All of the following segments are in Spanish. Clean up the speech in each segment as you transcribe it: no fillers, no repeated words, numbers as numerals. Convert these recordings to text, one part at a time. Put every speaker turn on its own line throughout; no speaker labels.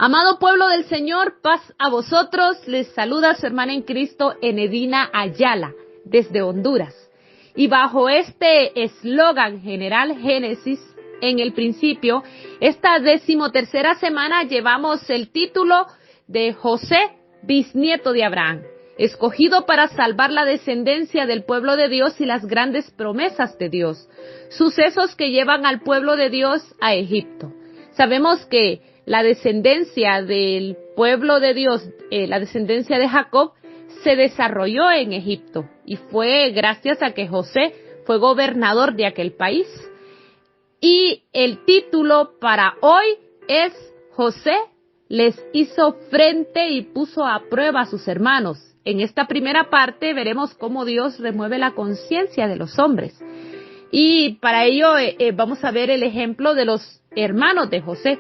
Amado pueblo del Señor, paz a vosotros. Les saluda su hermana en Cristo, Enedina Ayala, desde Honduras. Y bajo este eslogan general Génesis, en el principio, esta 13ª semana llevamos el título de José, bisnieto de Abraham, escogido para salvar la descendencia del pueblo de Dios y las grandes promesas de Dios. Sucesos que llevan al pueblo de Dios a Egipto. Sabemos que la descendencia del pueblo de Dios, la descendencia de Jacob, se desarrolló en Egipto y fue gracias a que José fue gobernador de aquel país. Y el título para hoy es José les hizo frente y puso a prueba a sus hermanos. En esta primera parte veremos cómo Dios remueve la conciencia de los hombres. Y para ello vamos a ver el ejemplo de los hermanos de José.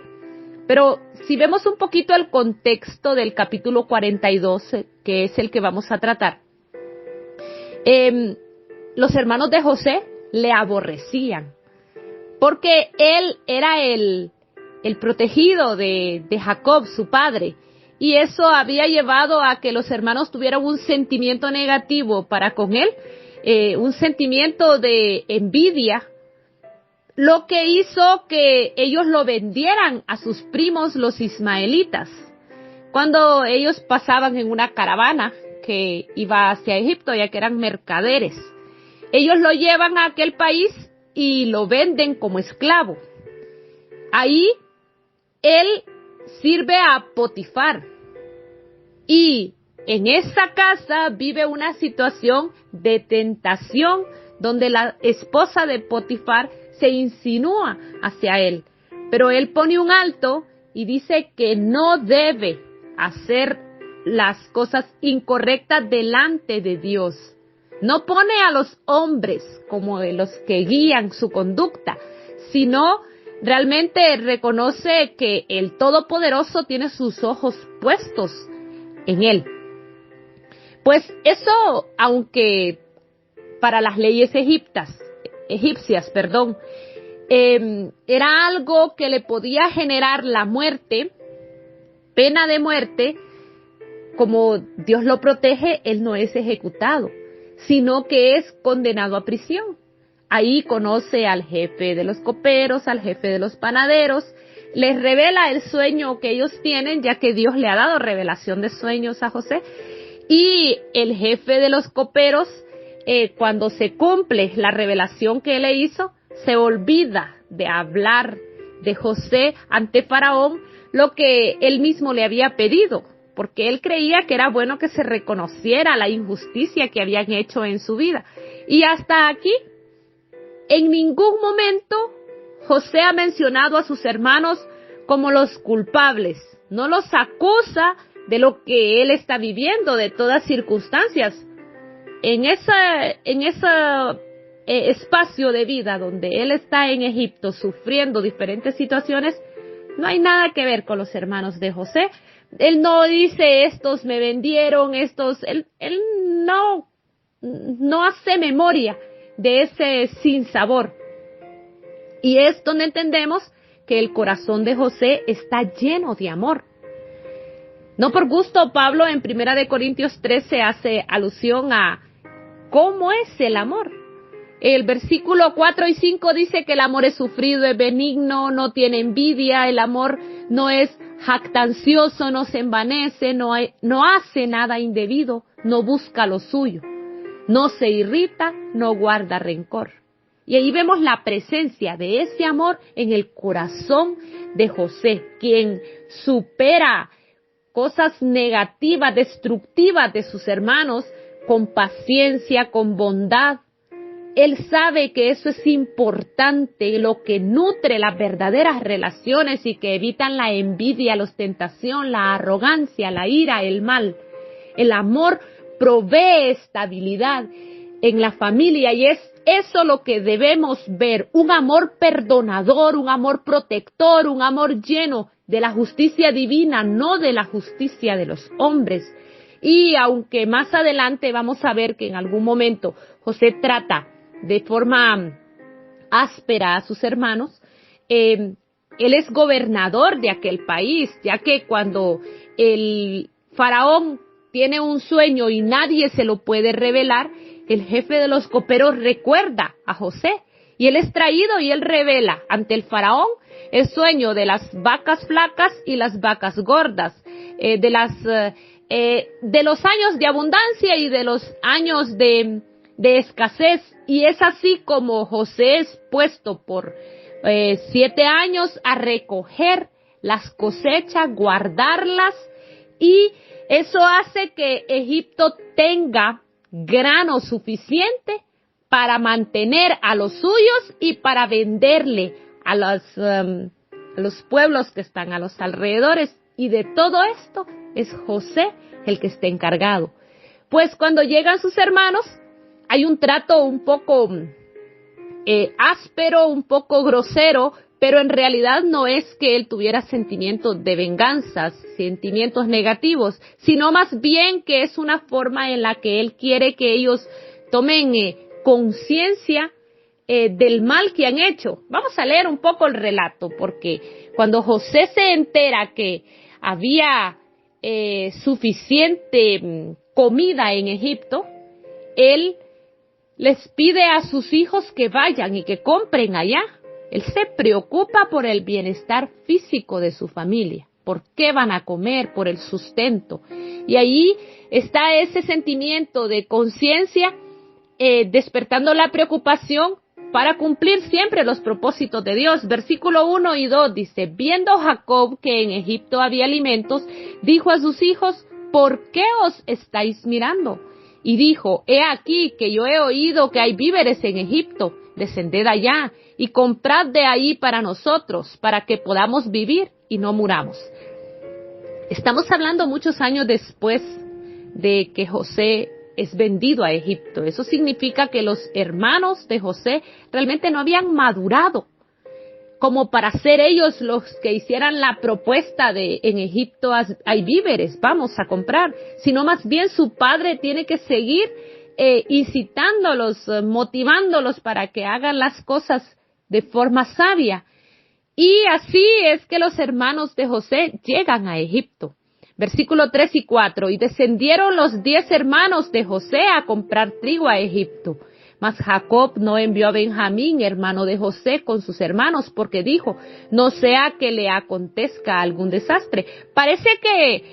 Pero si vemos un poquito el contexto del capítulo 42, que es el que vamos a tratar, los hermanos de José le aborrecían, porque él era el protegido de Jacob, su padre, y eso había llevado a que los hermanos tuvieran un sentimiento negativo para con él, un sentimiento de envidia, lo que hizo que ellos lo vendieran a sus primos los ismaelitas. Cuando ellos pasaban en una caravana que iba hacia Egipto, ya que eran mercaderes, ellos lo llevan a aquel país y lo venden como esclavo. Ahí él sirve a Potifar y en esa casa vive una situación de tentación donde la esposa de Potifar se insinúa hacia él, pero él pone un alto y dice que no debe hacer las cosas incorrectas delante de Dios. No pone a los hombres como de los que guían su conducta, sino realmente reconoce que el Todopoderoso tiene sus ojos puestos en él. Pues eso, aunque para las leyes egipcias, era algo que le podía generar la muerte, pena de muerte. Como Dios lo protege, él no es ejecutado, sino que es condenado a prisión. Ahí conoce al jefe de los coperos, al jefe de los panaderos, les revela el sueño que ellos tienen, ya que Dios le ha dado revelación de sueños a José, y el jefe de los coperos, cuando se cumple la revelación que él le hizo, se olvida de hablar de José ante Faraón, lo que él mismo le había pedido, porque él creía que era bueno que se reconociera la injusticia que habían hecho en su vida. Y hasta aquí, en ningún momento José ha mencionado a sus hermanos como los culpables, no los acusa de lo que él está viviendo, de todas circunstancias. En ese espacio de vida donde él está en Egipto sufriendo diferentes situaciones, no hay nada que ver con los hermanos de José. Él no dice, estos me vendieron, él no hace memoria de ese sinsabor. Y es donde entendemos que el corazón de José está lleno de amor. No por gusto, Pablo en 1 Corintios 13 hace alusión a cómo es el amor. El versículo 4 y 5 dice que el amor es sufrido, es benigno, no tiene envidia, el amor no es jactancioso, no se envanece, no hace nada indebido, no busca lo suyo, no se irrita, no guarda rencor. Y ahí vemos la presencia de ese amor en el corazón de José, quien supera cosas negativas, destructivas de sus hermanos con paciencia, con bondad. Él sabe que eso es importante, lo que nutre las verdaderas relaciones y que evitan la envidia, la ostentación, la arrogancia, la ira, el mal. El amor provee estabilidad en la familia y es eso lo que debemos ver, un amor perdonador, un amor protector, un amor lleno de la justicia divina, no de la justicia de los hombres. Y aunque más adelante vamos a ver que en algún momento José trata de forma áspera a sus hermanos, él es gobernador de aquel país, ya que cuando el faraón tiene un sueño y nadie se lo puede revelar, el jefe de los coperos recuerda a José y él es traído y él revela ante el faraón el sueño de las vacas flacas y las vacas gordas, de los años de abundancia y de los años de escasez. Y es así como José es puesto por 7 años a recoger las cosechas, guardarlas, y eso hace que Egipto tenga grano suficiente para mantener a los suyos y para venderle a los pueblos que están a los alrededores. Y de todo esto es José el que está encargado. Pues cuando llegan sus hermanos, hay un trato un poco áspero, un poco grosero, pero en realidad no es que él tuviera sentimientos de venganza, sentimientos negativos, sino más bien que es una forma en la que él quiere que ellos tomen conciencia del mal que han hecho. Vamos a leer un poco el relato, porque cuando José se entera que había suficiente comida en Egipto, él les pide a sus hijos que vayan y que compren allá. Él se preocupa por el bienestar físico de su familia, por qué van a comer, por el sustento. Y ahí está ese sentimiento de conciencia despertando la preocupación para cumplir siempre los propósitos de Dios. Versículo 1 y 2 dice: viendo Jacob que en Egipto había alimentos, dijo a sus hijos: ¿por qué os estáis mirando? Y dijo: he aquí que yo he oído que hay víveres en Egipto, descended allá y comprad de ahí para nosotros, para que podamos vivir y no muramos. Estamos hablando muchos años después de que José es vendido a Egipto. Eso significa que los hermanos de José realmente no habían madurado como para ser ellos los que hicieran la propuesta de: en Egipto hay víveres, vamos a comprar, sino más bien su padre tiene que seguir incitándolos, motivándolos para que hagan las cosas de forma sabia. Y así es que los hermanos de José llegan a Egipto. Versículo 3 y 4, y descendieron los 10 hermanos de José a comprar trigo a Egipto. Mas Jacob no envió a Benjamín, hermano de José, con sus hermanos, porque dijo: no sea que le acontezca algún desastre. Parece que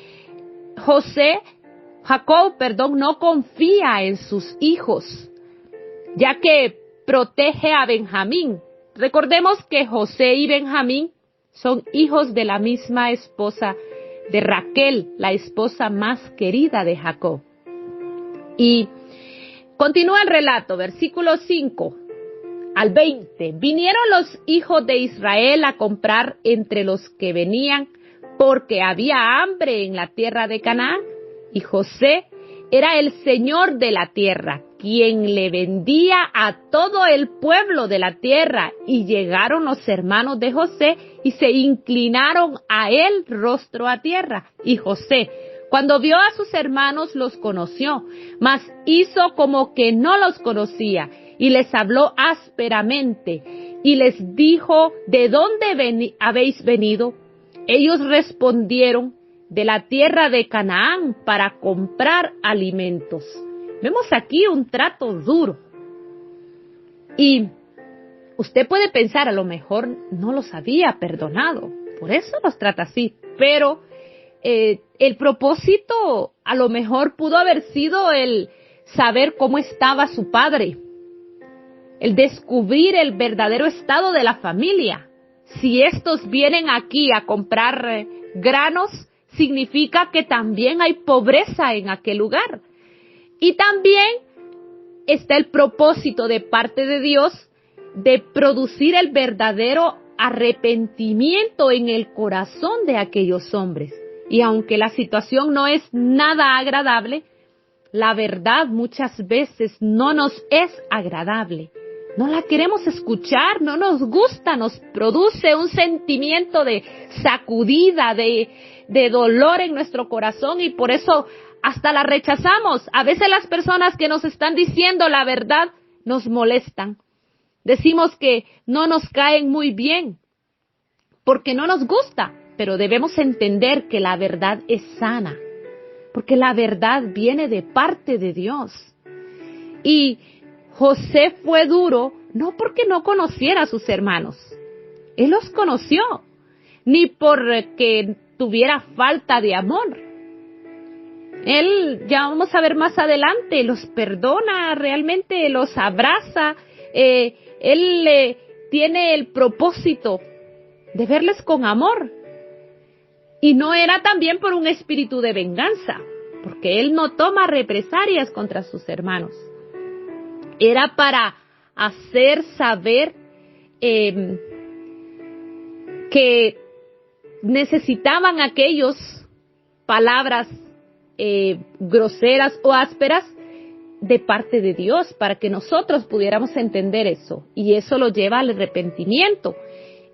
Jacob, no confía en sus hijos, ya que protege a Benjamín. Recordemos que José y Benjamín son hijos de la misma esposa de Raquel, la esposa más querida de Jacob. Y continúa el relato, versículo 5 al 20. Vinieron los hijos de Israel a comprar entre los que venían, porque había hambre en la tierra de Canaán, y José era el señor de la tierra, quien le vendía a todo el pueblo de la tierra. Y llegaron los hermanos de José y se inclinaron a él rostro a tierra. Y José, cuando vio a sus hermanos, los conoció, mas hizo como que no los conocía, y les habló ásperamente, y les dijo: ¿de dónde habéis venido? Ellos respondieron: de la tierra de Canaán, para comprar alimentos. Vemos aquí un trato duro. Y usted puede pensar, a lo mejor no los había perdonado, por eso los trata así. Pero el propósito a lo mejor pudo haber sido el saber cómo estaba su padre, el descubrir el verdadero estado de la familia. Si estos vienen aquí a comprar granos, significa que también hay pobreza en aquel lugar. Y también está el propósito de parte de Dios de producir el verdadero arrepentimiento en el corazón de aquellos hombres. Y aunque la situación no es nada agradable, la verdad muchas veces no nos es agradable. No la queremos escuchar, no nos gusta, nos produce un sentimiento de sacudida, de dolor en nuestro corazón, y por eso hasta la rechazamos. A veces las personas que nos están diciendo la verdad nos molestan. Decimos que no nos caen muy bien, porque no nos gusta, pero debemos entender que la verdad es sana, porque la verdad viene de parte de Dios. Y José fue duro no porque no conociera a sus hermanos, él los conoció, ni porque tuviera falta de amor. Él, ya vamos a ver más adelante, los perdona, realmente los abraza. Él tiene el propósito de verles con amor. Y no era también por un espíritu de venganza, porque él no toma represalias contra sus hermanos. Era para hacer saber que necesitaban aquellos palabras groseras o ásperas de parte de Dios, para que nosotros pudiéramos entender eso, y eso lo lleva al arrepentimiento.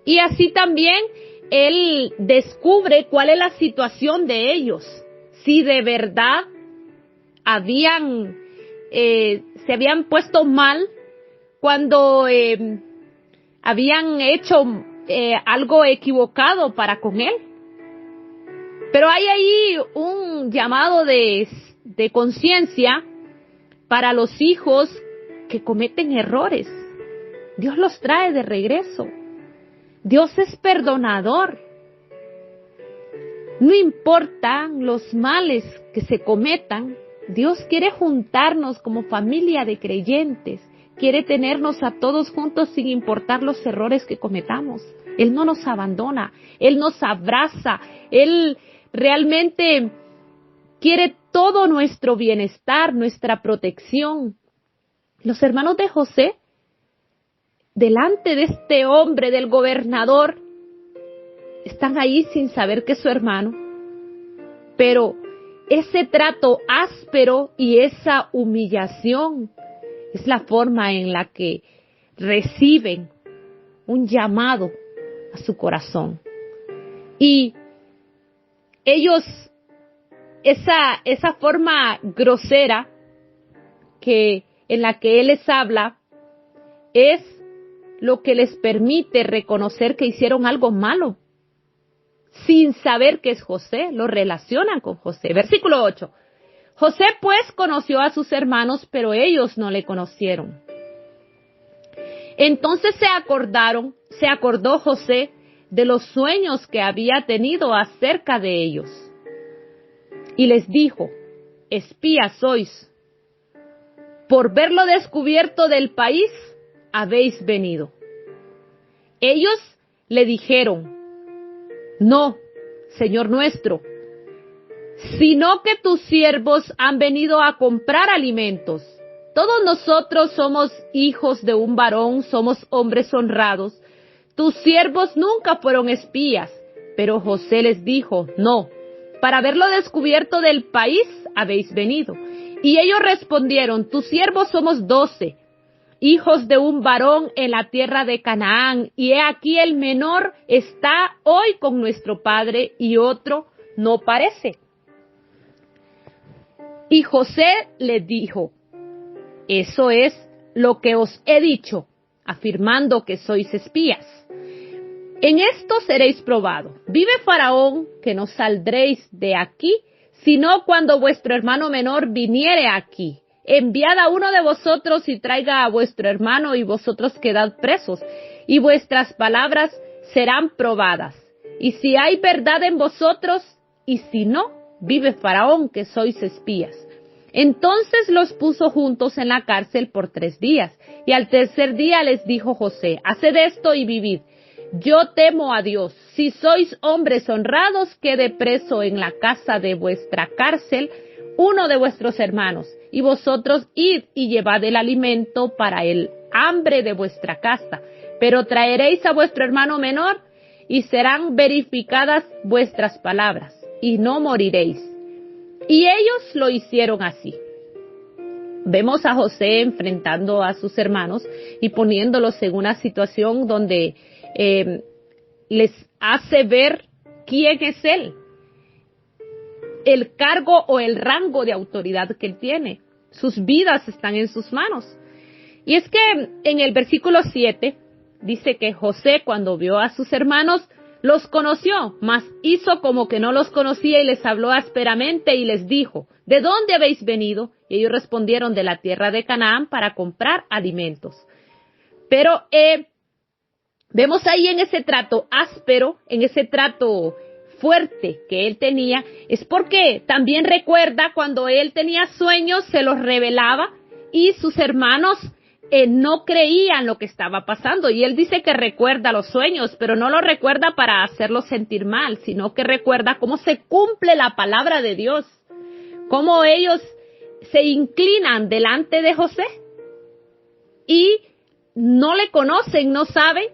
Y así también él descubre cuál es la situación de ellos, si de verdad se habían puesto mal cuando habían hecho algo equivocado para con él. Pero hay ahí un llamado de conciencia para los hijos que cometen errores. Dios los trae de regreso. Dios es perdonador. No importan los males que se cometan, Dios quiere juntarnos como familia de creyentes. Quiere tenernos a todos juntos sin importar los errores que cometamos. Él no nos abandona, Él nos abraza, Él realmente quiere todo nuestro bienestar, nuestra protección. Los hermanos de José, delante de este hombre, del gobernador, están ahí sin saber que es su hermano. Pero ese trato áspero y esa humillación es la forma en la que reciben un llamado a su corazón. Y ellos, esa forma grosera en la que Él les habla, es lo que les permite reconocer que hicieron algo malo, sin saber que es José. Lo relacionan con José. Versículo 8. José pues conoció a sus hermanos, pero ellos no le conocieron. Entonces se acordó José de los sueños que había tenido acerca de ellos. Y les dijo: espías sois. Por verlo descubierto del país habéis venido. Ellos le dijeron: no, Señor nuestro, sino que tus siervos han venido a comprar alimentos. Todos nosotros somos hijos de un varón, somos hombres honrados. Tus siervos nunca fueron espías. Pero José les dijo: no, para haberlo descubierto del país habéis venido. Y ellos respondieron: tus siervos somos 12, hijos de un varón en la tierra de Canaán, y he aquí el menor está hoy con nuestro padre y otro no parece. Y José les dijo: eso es lo que os he dicho, afirmando que sois espías. En esto seréis probados. Vive Faraón, que no saldréis de aquí, sino cuando vuestro hermano menor viniere aquí. Enviad a uno de vosotros y traiga a vuestro hermano, y vosotros quedad presos, y vuestras palabras serán probadas. Y si hay verdad en vosotros, y si no, vive Faraón, que sois espías. Entonces los puso juntos en la cárcel por 3 días, y al tercer día les dijo José: haced esto y vivid. Yo temo a Dios. Si sois hombres honrados, quede preso en la casa de vuestra cárcel uno de vuestros hermanos, y vosotros id y llevad el alimento para el hambre de vuestra casa. Pero traeréis a vuestro hermano menor, y serán verificadas vuestras palabras, y no moriréis. Y ellos lo hicieron así. Vemos a José enfrentando a sus hermanos y poniéndolos en una situación donde les hace ver quién es él, el cargo o el rango de autoridad que él tiene. Sus vidas están en sus manos. Y es que en el versículo 7 dice que José, cuando vio a sus hermanos, los conoció, mas hizo como que no los conocía y les habló ásperamente y les dijo, ¿de dónde habéis venido? Y ellos respondieron, de la tierra de Canaán para comprar alimentos. Pero vemos ahí en ese trato áspero, en ese trato fuerte que él tenía, es porque también recuerda cuando él tenía sueños, se los revelaba y sus hermanos no creían lo que estaba pasando. Y él dice que recuerda los sueños, pero no lo recuerda para hacerlos sentir mal, sino que recuerda cómo se cumple la palabra de Dios, cómo ellos se inclinan delante de José y no le conocen, no saben,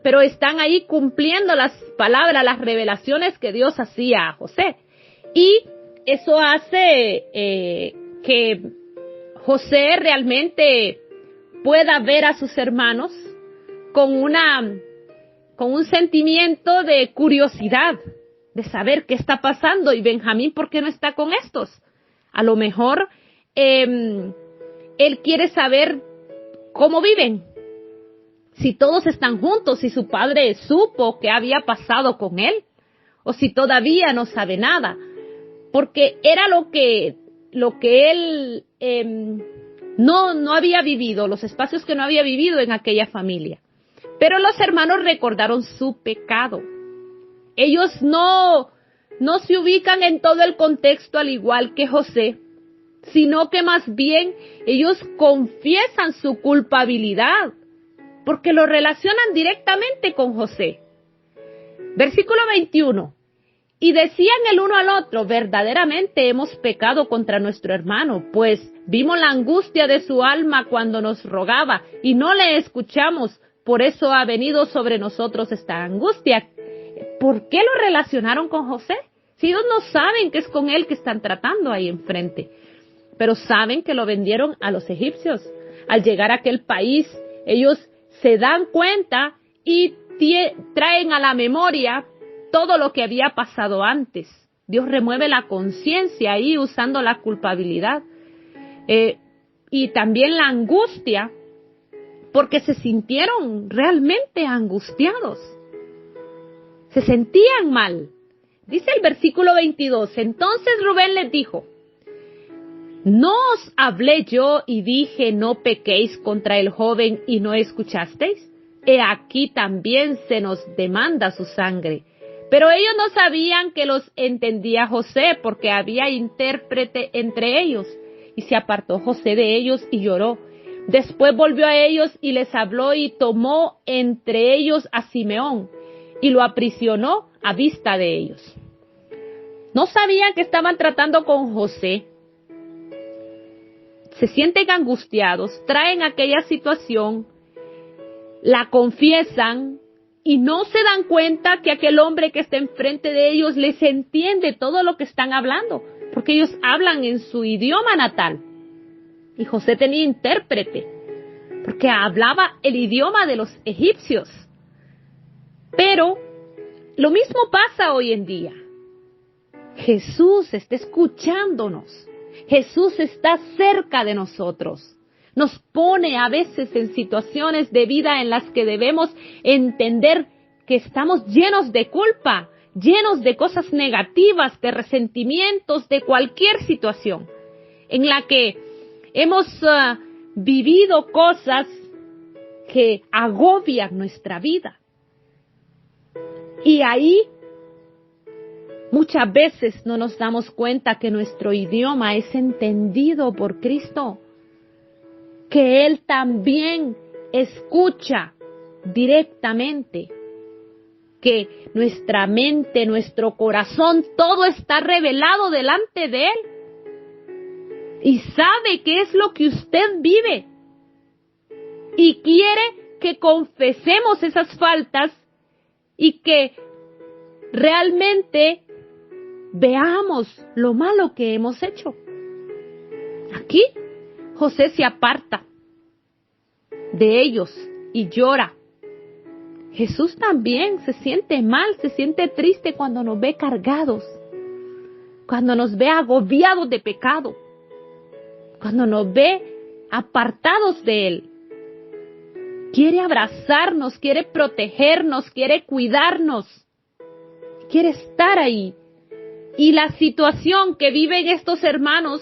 pero están ahí cumpliendo las palabras, las revelaciones que Dios hacía a José. Y eso hace que José realmente pueda ver a sus hermanos con un sentimiento de curiosidad, de saber qué está pasando. Y Benjamín, ¿por qué no está con estos? A lo mejor él quiere saber cómo viven, si todos están juntos, si su padre supo qué había pasado con él, o si todavía no sabe nada, porque era lo que él no había vivido, los espacios que no había vivido en aquella familia. Pero los hermanos recordaron su pecado. Ellos no se ubican en todo el contexto al igual que José, sino que más bien ellos confiesan su culpabilidad, porque lo relacionan directamente con José. Versículo 21. Y decían el uno al otro, verdaderamente hemos pecado contra nuestro hermano, pues vimos la angustia de su alma cuando nos rogaba y no le escuchamos, por eso ha venido sobre nosotros esta angustia. ¿Por qué lo relacionaron con José? Si ellos no saben que es con él que están tratando ahí enfrente, pero saben que lo vendieron a los egipcios. Al llegar a aquel país, ellos se dan cuenta y traen a la memoria todo lo que había pasado antes. Dios remueve la conciencia ahí usando la culpabilidad y también la angustia, porque se sintieron realmente angustiados. Se sentían mal. Dice el versículo 22, entonces Rubén les dijo, ¿no os hablé yo y dije no pequéis contra el joven y no escuchasteis? He aquí también se nos demanda su sangre. Pero ellos no sabían que los entendía José, porque había intérprete entre ellos. Y se apartó José de ellos y lloró. Después volvió a ellos y les habló y tomó entre ellos a Simeón y lo aprisionó a vista de ellos. No sabían que estaban tratando con José. Se sienten angustiados, traen aquella situación, la confiesan y no se dan cuenta que aquel hombre que está enfrente de ellos les entiende todo lo que están hablando, porque ellos hablan en su idioma natal. Y José tenía intérprete, porque hablaba el idioma de los egipcios. Pero lo mismo pasa hoy en día. Jesús está escuchándonos. Jesús está cerca de nosotros. Nos pone a veces en situaciones de vida en las que debemos entender que estamos llenos de culpa, llenos de cosas negativas, de resentimientos, de cualquier situación en la que hemos vivido cosas que agobian nuestra vida. Y ahí muchas veces no nos damos cuenta que nuestro idioma es entendido por Cristo, que Él también escucha directamente, que nuestra mente, nuestro corazón, todo está revelado delante de Él. Y sabe qué es lo que usted vive. Y quiere que confesemos esas faltas y que realmente veamos lo malo que hemos hecho. Aquí José se aparta de ellos y llora. Jesús también se siente mal, se siente triste cuando nos ve cargados, cuando nos ve agobiados de pecado, cuando nos ve apartados de Él. Quiere abrazarnos, quiere protegernos, quiere cuidarnos. quiere estar ahí. Y la situación que viven estos hermanos,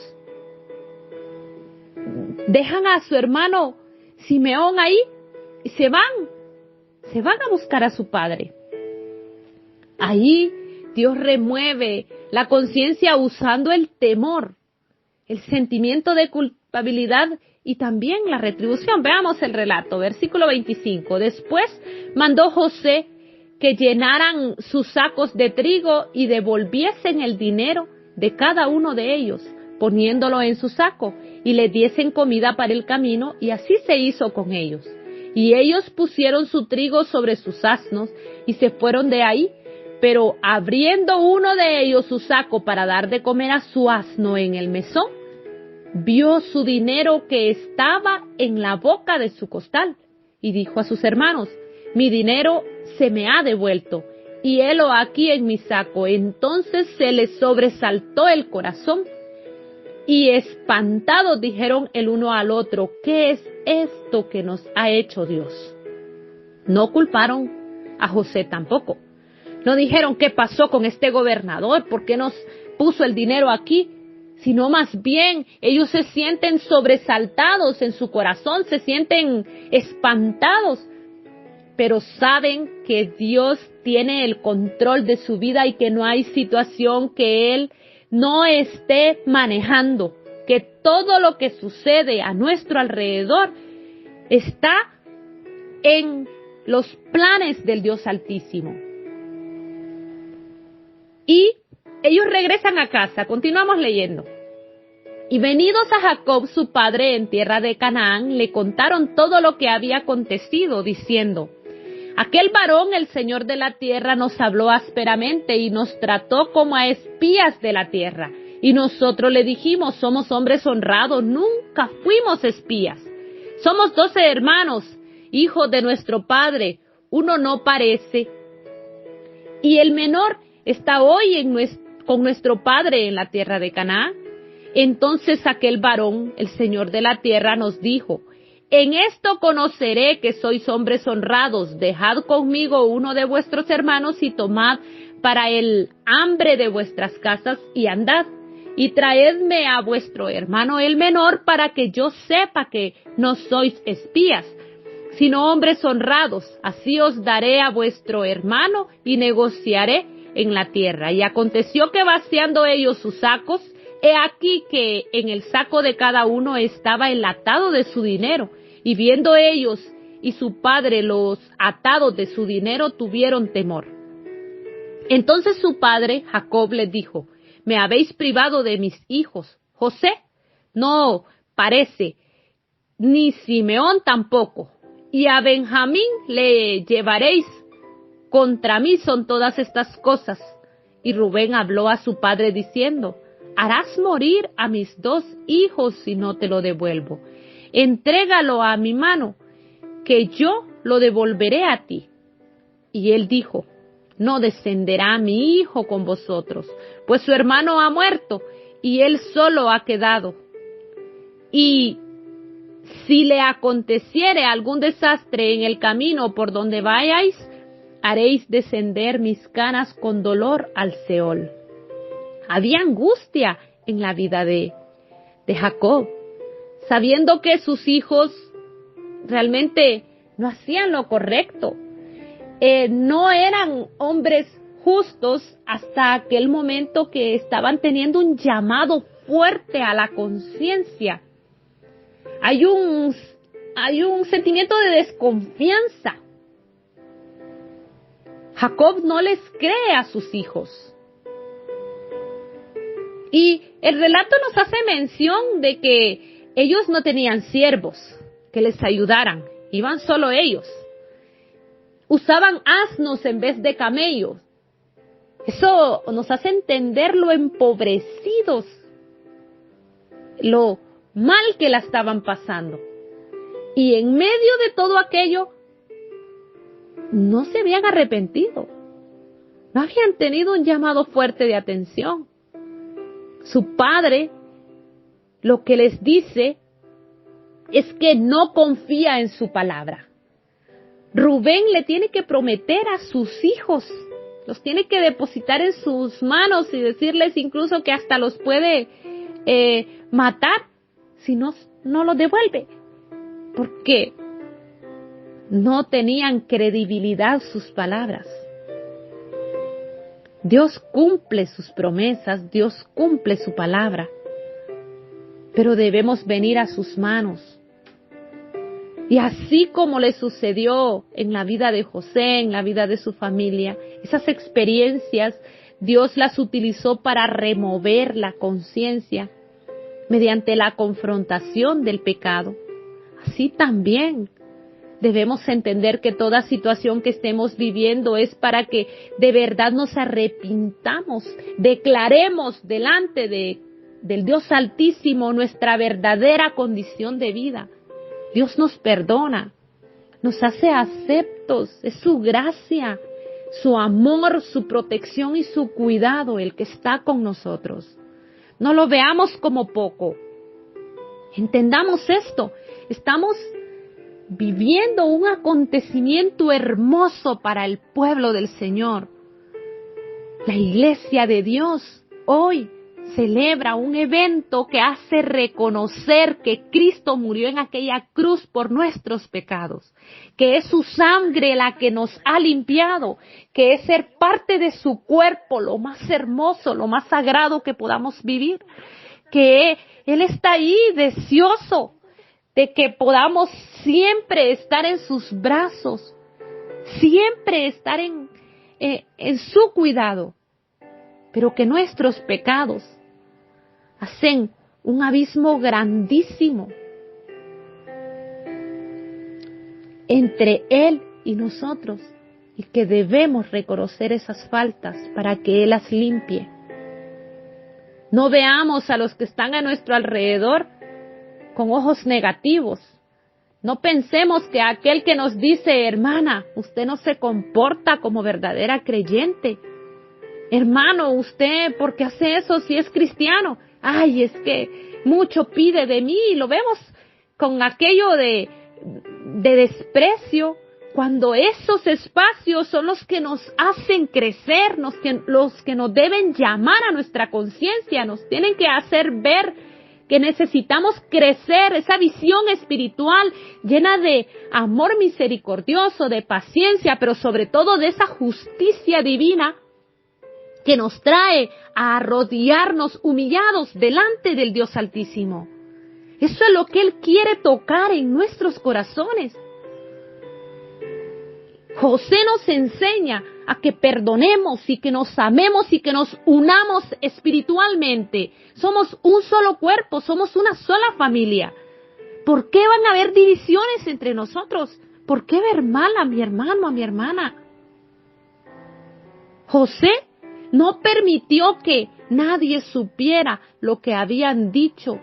dejan a su hermano Simeón ahí y se van a buscar a su padre. Ahí Dios remueve la conciencia usando el temor, el sentimiento de culpabilidad y también la retribución. Veamos el relato, versículo 25. Después mandó José que llenaran sus sacos de trigo y devolviesen el dinero de cada uno de ellos, poniéndolo en su saco, y le diesen comida para el camino, y así se hizo con ellos. Y ellos pusieron su trigo sobre sus asnos y se fueron de ahí. Pero abriendo uno de ellos su saco para dar de comer a su asno en el mesón, vio su dinero que estaba en la boca de su costal, y dijo a sus hermanos: mi dinero se me ha devuelto, y helo aquí en mi saco. Entonces se les sobresaltó el corazón, y espantados dijeron el uno al otro: ¿qué es esto que nos ha hecho Dios? No culparon a José tampoco. No dijeron: ¿qué pasó con este gobernador? ¿Por qué nos puso el dinero aquí? Sino más bien ellos se sienten sobresaltados en su corazón, se sienten espantados, pero saben que Dios tiene el control de su vida y que no hay situación que Él no esté manejando, que todo lo que sucede a nuestro alrededor está en los planes del Dios Altísimo. Y ellos regresan a casa, continuamos leyendo. Y venidos a Jacob su padre en tierra de Canaán, le contaron todo lo que había acontecido, diciendo: aquel varón, el señor de la tierra, nos habló ásperamente y nos trató como a espías de la tierra. Y nosotros le dijimos: somos hombres honrados, nunca fuimos espías. Somos 12 hermanos, hijos de nuestro padre, uno no parece. Y el menor está hoy con nuestro padre en la tierra de Canaán. Entonces aquel varón, el señor de la tierra, nos dijo: en esto conoceré que sois hombres honrados. Dejad conmigo uno de vuestros hermanos y tomad para el hambre de vuestras casas y andad. Y traedme a vuestro hermano el menor para que yo sepa que no sois espías, sino hombres honrados. Así os daré a vuestro hermano y negociaré en la tierra. Y aconteció que vaciando ellos sus sacos, he aquí que en el saco de cada uno estaba el atado de su dinero. Y viendo ellos y su padre los atados de su dinero, tuvieron temor. Entonces su padre, Jacob, les dijo: me habéis privado de mis hijos. José no parece, ni Simeón tampoco. Y a Benjamín le llevaréis. Contra mí son todas estas cosas. Y Rubén habló a su padre diciendo: harás morir a mis 2 hijos si no te lo devuelvo. Entrégalo a mi mano, que yo lo devolveré a ti. Y él dijo: no descenderá mi hijo con vosotros, pues su hermano ha muerto y él solo ha quedado. Y si le aconteciere algún desastre en el camino por donde vayáis, haréis descender mis canas con dolor al Seol. Había angustia en la vida de Jacob, sabiendo que sus hijos realmente no hacían lo correcto. No eran hombres justos hasta aquel momento que estaban teniendo un llamado fuerte a la conciencia. Hay un sentimiento de desconfianza. Jacob no les cree a sus hijos. Y el relato nos hace mención de que ellos no tenían siervos que les ayudaran, iban solo ellos. Usaban asnos en vez de camellos. Eso nos hace entender lo empobrecidos, lo mal que la estaban pasando. Y en medio de todo aquello, no se habían arrepentido. No habían tenido un llamado fuerte de atención. Su padre lo que les dice es que no confía en su palabra. Rubén le tiene que prometer a sus hijos Los tiene que depositar en sus manos y decirles incluso que hasta los puede matar si no los devuelve. Porque no tenían credibilidad sus palabras. Dios cumple sus promesas, Dios cumple su palabra, pero debemos venir a sus manos. Y así como le sucedió en la vida de José, en la vida de su familia, esas experiencias Dios las utilizó para remover la conciencia mediante la confrontación del pecado. Así también debemos entender que toda situación que estemos viviendo es para que de verdad nos arrepintamos, declaremos delante del Dios Altísimo nuestra verdadera condición de vida. Dios nos perdona, nos hace aceptos, es su gracia, su amor, su protección y su cuidado el que está con nosotros. No lo veamos como poco. Entendamos esto, estamos viviendo un acontecimiento hermoso para el pueblo del Señor. La iglesia de Dios hoy celebra un evento que hace reconocer que Cristo murió en aquella cruz por nuestros pecados, que es su sangre la que nos ha limpiado, que es ser parte de su cuerpo, lo más hermoso, lo más sagrado que podamos vivir, que Él está ahí deseoso de que podamos siempre estar en sus brazos, siempre estar en su cuidado, pero que nuestros pecados hacen un abismo grandísimo entre Él y nosotros, y que debemos reconocer esas faltas para que Él las limpie. No veamos a los que están a nuestro alrededor con ojos negativos. No pensemos que aquel que nos dice, hermana, usted no se comporta como verdadera creyente. Hermano, usted, ¿por qué hace eso si es cristiano? Ay, es que mucho pide de mí. Lo vemos con aquello de desprecio, cuando esos espacios son los que nos hacen crecer, los que nos deben llamar a nuestra conciencia, nos tienen que hacer ver que necesitamos crecer, esa visión espiritual llena de amor misericordioso, de paciencia, pero sobre todo de esa justicia divina que nos trae a arrodillarnos humillados delante del Dios Altísimo. Eso es lo que Él quiere tocar en nuestros corazones. José nos enseña a que perdonemos y que nos amemos y que nos unamos espiritualmente. Somos un solo cuerpo, somos una sola familia. ¿Por qué van a haber divisiones entre nosotros? ¿Por qué ver mal a mi hermano, a mi hermana? José no permitió que nadie supiera lo que habían dicho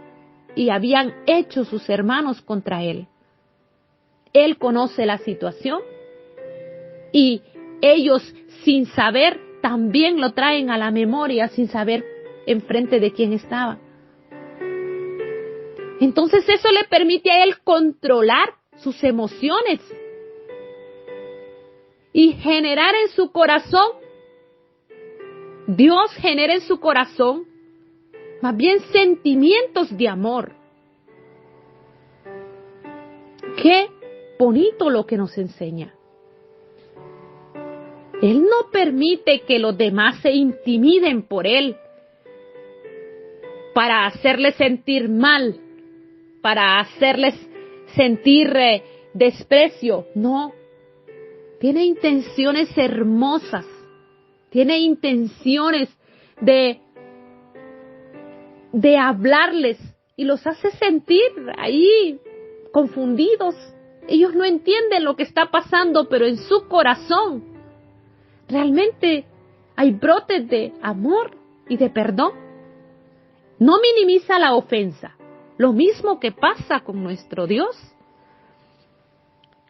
y habían hecho sus hermanos contra él. Él conoce la situación y ellos, sin saber, también lo traen a la memoria, sin saber enfrente de quién estaba. Entonces eso le permite a él controlar sus emociones y generar en su corazón, Dios genera en su corazón más bien sentimientos de amor. Qué bonito lo que nos enseña. Él no permite que los demás se intimiden por él para hacerles sentir mal, para hacerles sentir desprecio. No, tiene intenciones hermosas, tiene intenciones de hablarles y los hace sentir ahí confundidos. Ellos no entienden lo que está pasando, pero en su corazón realmente hay brotes de amor y de perdón. No minimiza la ofensa. Lo mismo que pasa con nuestro Dios.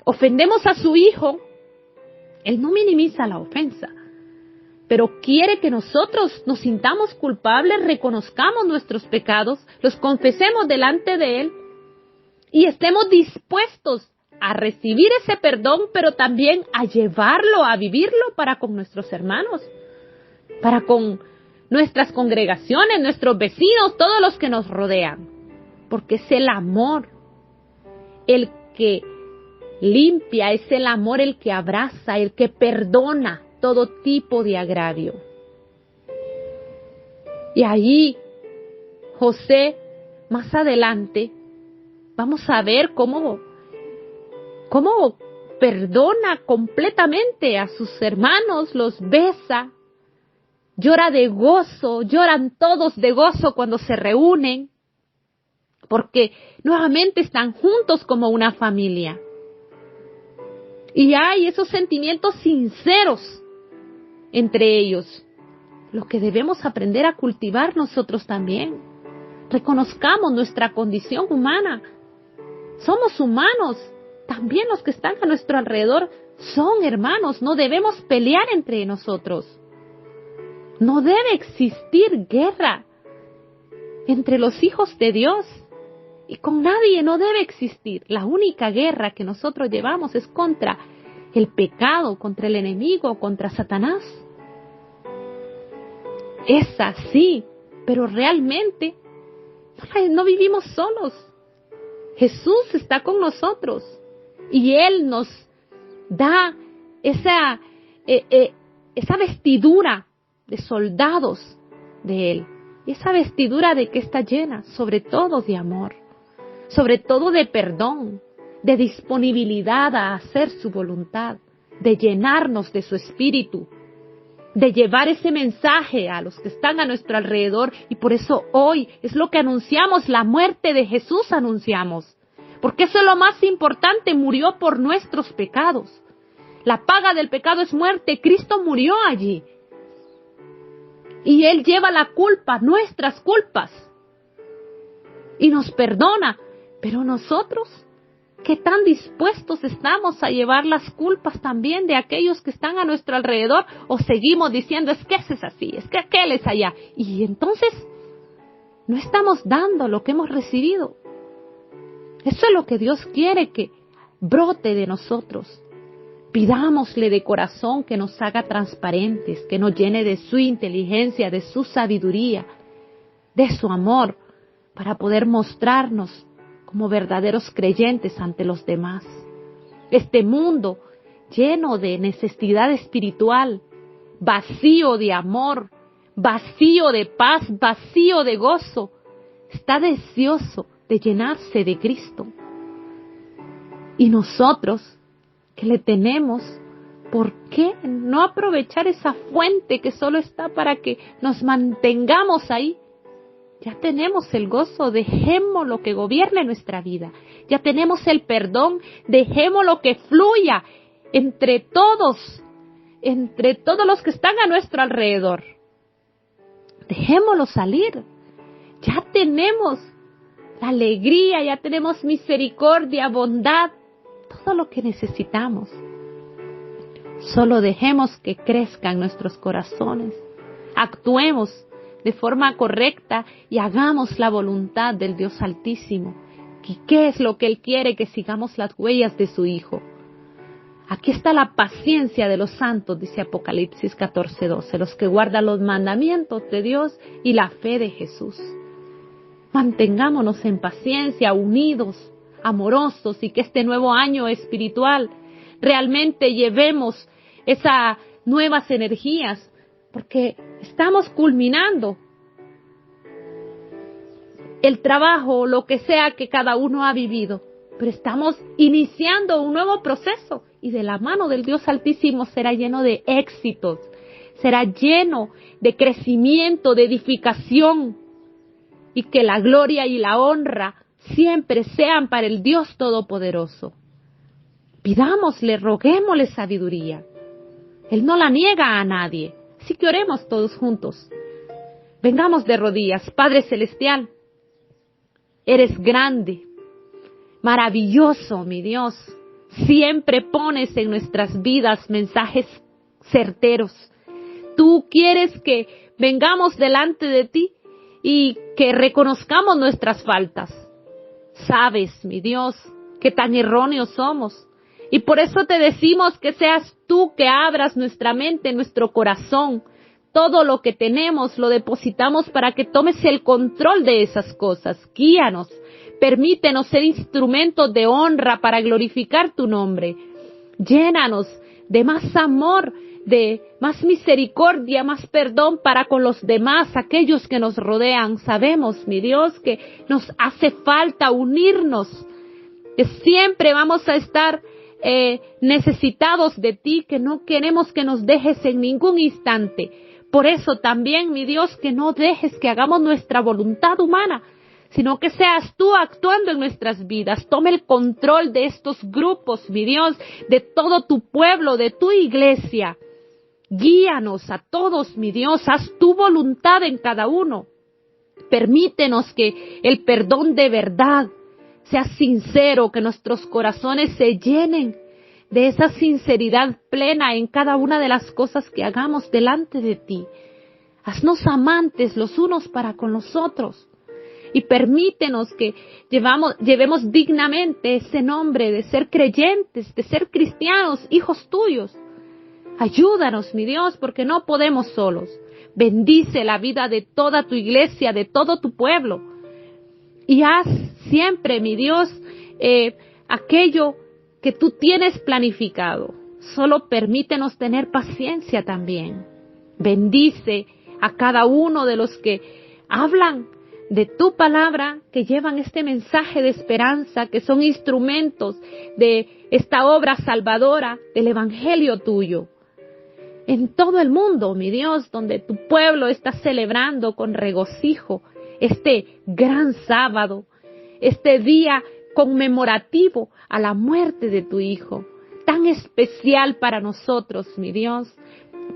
Ofendemos a su Hijo. Él no minimiza la ofensa, pero quiere que nosotros nos sintamos culpables, reconozcamos nuestros pecados, los confesemos delante de Él y estemos dispuestos a recibir ese perdón, pero también a llevarlo, a vivirlo para con nuestros hermanos, para con nuestras congregaciones, nuestros vecinos, todos los que nos rodean. Porque es el amor el que limpia, es el amor el que abraza, el que perdona todo tipo de agravio. Y ahí, José, más adelante, vamos a ver cómo perdona completamente a sus hermanos, los besa, llora de gozo, lloran todos de gozo cuando se reúnen, porque nuevamente están juntos como una familia. Y hay esos sentimientos sinceros entre ellos, lo que debemos aprender a cultivar nosotros también. Reconozcamos nuestra condición humana. Somos humanos. También los que están a nuestro alrededor son hermanos. No debemos pelear entre nosotros. No debe existir guerra entre los hijos de Dios. Y con nadie no debe existir. La única guerra que nosotros llevamos es contra el pecado, contra el enemigo, contra Satanás. Es así, pero realmente no vivimos solos. Jesús está con nosotros y Él nos da esa vestidura de soldados de Él. Y esa vestidura de que está llena, sobre todo de amor, sobre todo de perdón, de disponibilidad a hacer su voluntad, de llenarnos de su espíritu, de llevar ese mensaje a los que están a nuestro alrededor. Y por eso hoy es lo que anunciamos, la muerte de Jesús anunciamos, porque eso es lo más importante, murió por nuestros pecados. La paga del pecado es muerte, Cristo murió allí y Él lleva la culpa, nuestras culpas, y nos perdona. Pero nosotros, ¿qué tan dispuestos estamos a llevar las culpas también de aquellos que están a nuestro alrededor? ¿O seguimos diciendo, es que ese es así, es que aquel es allá? Y entonces no estamos dando lo que hemos recibido. Eso es lo que Dios quiere que brote de nosotros. Pidámosle de corazón que nos haga transparentes, que nos llene de su inteligencia, de su sabiduría, de su amor, para poder mostrarnos como verdaderos creyentes ante los demás. Este mundo lleno de necesidad espiritual, vacío de amor, vacío de paz, vacío de gozo, está deseoso de llenarse de Cristo. Y nosotros, que le tenemos, ¿por qué no aprovechar esa fuente que solo está para que nos mantengamos ahí? Ya tenemos el gozo, dejémoslo que gobierne nuestra vida. Ya tenemos el perdón, dejémoslo que fluya entre todos los que están a nuestro alrededor. Dejémoslo salir. Ya tenemos la alegría, ya tenemos misericordia, bondad, todo lo que necesitamos. Solo dejemos que crezcan nuestros corazones. Actuemos de forma correcta y hagamos la voluntad del Dios Altísimo. ¿Qué es lo que Él quiere? Que sigamos las huellas de su Hijo. Aquí está la paciencia de los santos, dice Apocalipsis 14:12, los que guardan los mandamientos de Dios y la fe de Jesús. Mantengámonos en paciencia, unidos, amorosos, y que este nuevo año espiritual realmente llevemos esas nuevas energías, porque estamos culminando el trabajo, lo que sea que cada uno ha vivido, pero estamos iniciando un nuevo proceso y de la mano del Dios Altísimo será lleno de éxitos, será lleno de crecimiento, de edificación, y que la gloria y la honra siempre sean para el Dios Todopoderoso. Pidámosle, roguémosle sabiduría. Él no la niega a nadie. Así que oremos todos juntos. Vengamos de rodillas. Padre Celestial, eres grande, maravilloso, mi Dios. Siempre pones en nuestras vidas mensajes certeros. Tú quieres que vengamos delante de ti y que reconozcamos nuestras faltas. Sabes, mi Dios, qué tan erróneos somos. Y por eso te decimos que seas tú que abras nuestra mente, nuestro corazón. Todo lo que tenemos lo depositamos para que tomes el control de esas cosas. Guíanos, permítenos ser instrumentos de honra para glorificar tu nombre. Llénanos de más amor, de más misericordia, más perdón para con los demás, aquellos que nos rodean. Sabemos, mi Dios, que nos hace falta unirnos, que siempre vamos a estar necesitados de ti, que no queremos que nos dejes en ningún instante. Por eso también, mi Dios, que no dejes que hagamos nuestra voluntad humana, sino que seas tú actuando en nuestras vidas. Tome el control de estos grupos, mi Dios, de todo tu pueblo, de tu iglesia. Guíanos a todos, mi Dios, haz tu voluntad en cada uno. Permítenos que el perdón de verdad sea sincero, que nuestros corazones se llenen de esa sinceridad plena en cada una de las cosas que hagamos delante de ti. Haznos amantes los unos para con los otros y permítenos que llevemos dignamente ese nombre de ser creyentes, de ser cristianos, hijos tuyos. Ayúdanos, mi Dios, porque no podemos solos. Bendice la vida de toda tu iglesia, de todo tu pueblo. Y haz siempre, mi Dios, aquello que tú tienes planificado. Solo permítenos tener paciencia también. Bendice a cada uno de los que hablan de tu palabra, que llevan este mensaje de esperanza, que son instrumentos de esta obra salvadora del evangelio tuyo. En todo el mundo, mi Dios, donde tu pueblo está celebrando con regocijo este gran sábado, este día conmemorativo a la muerte de tu Hijo, tan especial para nosotros, mi Dios.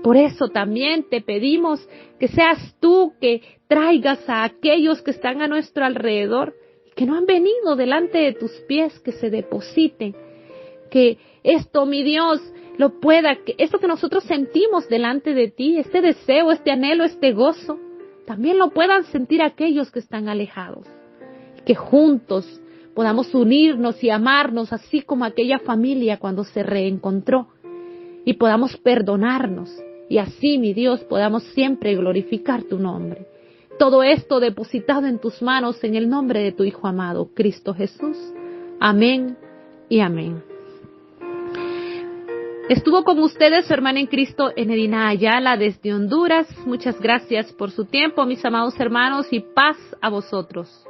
Por eso también te pedimos que seas tú que traigas a aquellos que están a nuestro alrededor y que no han venido delante de tus pies, que se depositen, que esto, mi Dios, que esto que nosotros sentimos delante de ti, este deseo, este anhelo, este gozo, también lo puedan sentir aquellos que están alejados. Que juntos podamos unirnos y amarnos así como aquella familia cuando se reencontró. Y podamos perdonarnos. Y así, mi Dios, podamos siempre glorificar tu nombre. Todo esto depositado en tus manos en el nombre de tu Hijo amado, Cristo Jesús. Amén y amén. Estuvo con ustedes su hermana en Cristo, Enedina Ayala, desde Honduras. Muchas gracias por su tiempo, mis amados hermanos, y paz a vosotros.